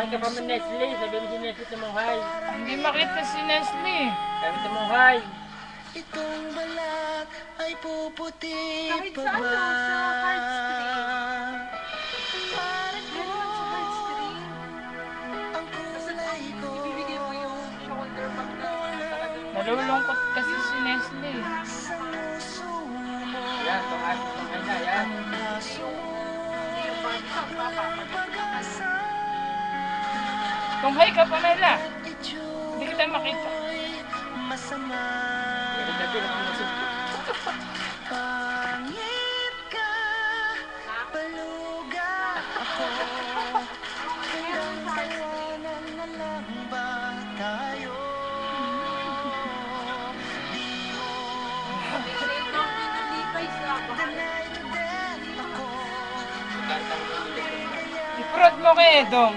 Tawag ka pa mo Nestle, sabi mo si Nestle tumuhay. Hindi makita si Nestle. Sabi tumuhay. Itong balat ay puputi Kahit pa sa ba? ano, sa heartstring. Meron lang sa heartstring. Ang kulay ko Ibibigay mo yung shoulder pag na talagang Nalulungkot kasi si Nestle. sa puso mo. Yan, tumuhay na, yan. yung Pag-asa Tunghay ka, Pamela. at itsura Hindi kita makita. masama. Pero dati nakamusog. Pangit ka, paluga ako. Hanggang tawanan na lang ba tayo? Di mo deny to death ako. I-prod mo kay Edong.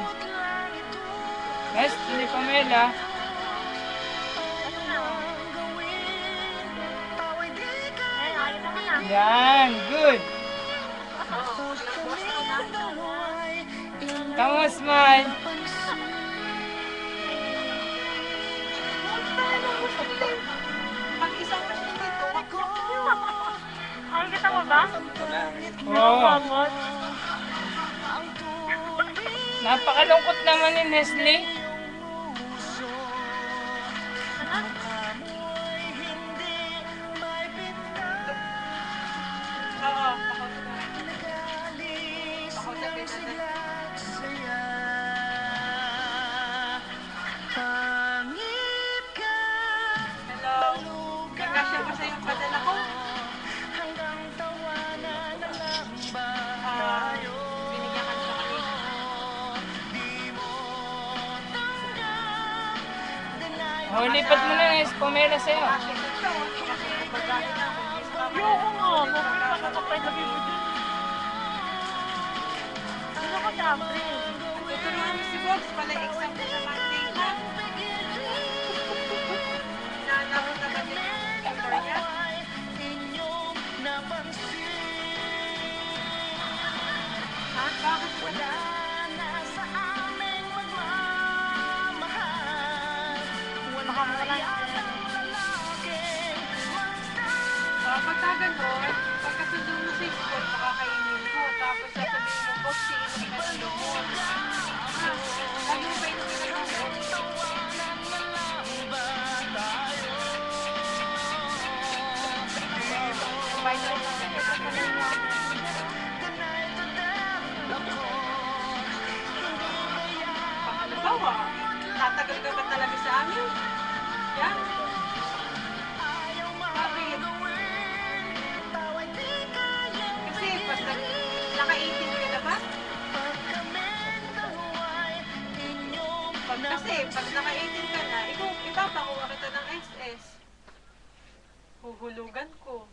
Nestle, Pamela. Yan, good. Come on, smile. Pag isang machine dito, Ay, kita mo ba? Oo. Napakalungkot naman ni Nestle. oo, Pangit ka, hello. Kakasya ba sa'yo yung padala ko? hanggang tawanan na lang ba tayo? Binigyan ka siya kanina. Di mo tanggap, deny O, lipat mo na ng Pamela sa'yo. Kasi ito, kasi bagahe na ako. Ayoko nga. Mabay pa ka pa sabi mo dyan. Ano ko sa April? Tuturuan mo si Box pala exam na sa Monday na. Nanaro na ba niya yung tutor niya? inyong napansin. Ha? Bakit Wala na sa aming magmamahal. Wala yatang lalaking Pagka gano'n, pagkasundo mo sa school, pakakainin mo. Tapos sasabihin mo, Box, iinom ka ng lumon. Lagi mo ba inumin ng lumon? tawanan na lang ba tayo? Sabay na lang sa kanila. Deny to death ako. Halimbawa, tatagal ka ba talaga sa amin? Yan. Ayaw Bakit? magawin, tawa'y di kayang Kasi basta naka-18 ka na ba? pag kaming dalawa'y inyong Kasi pag naka-18 ka na, ipapakuha kita ng SS. Huhulugan ko.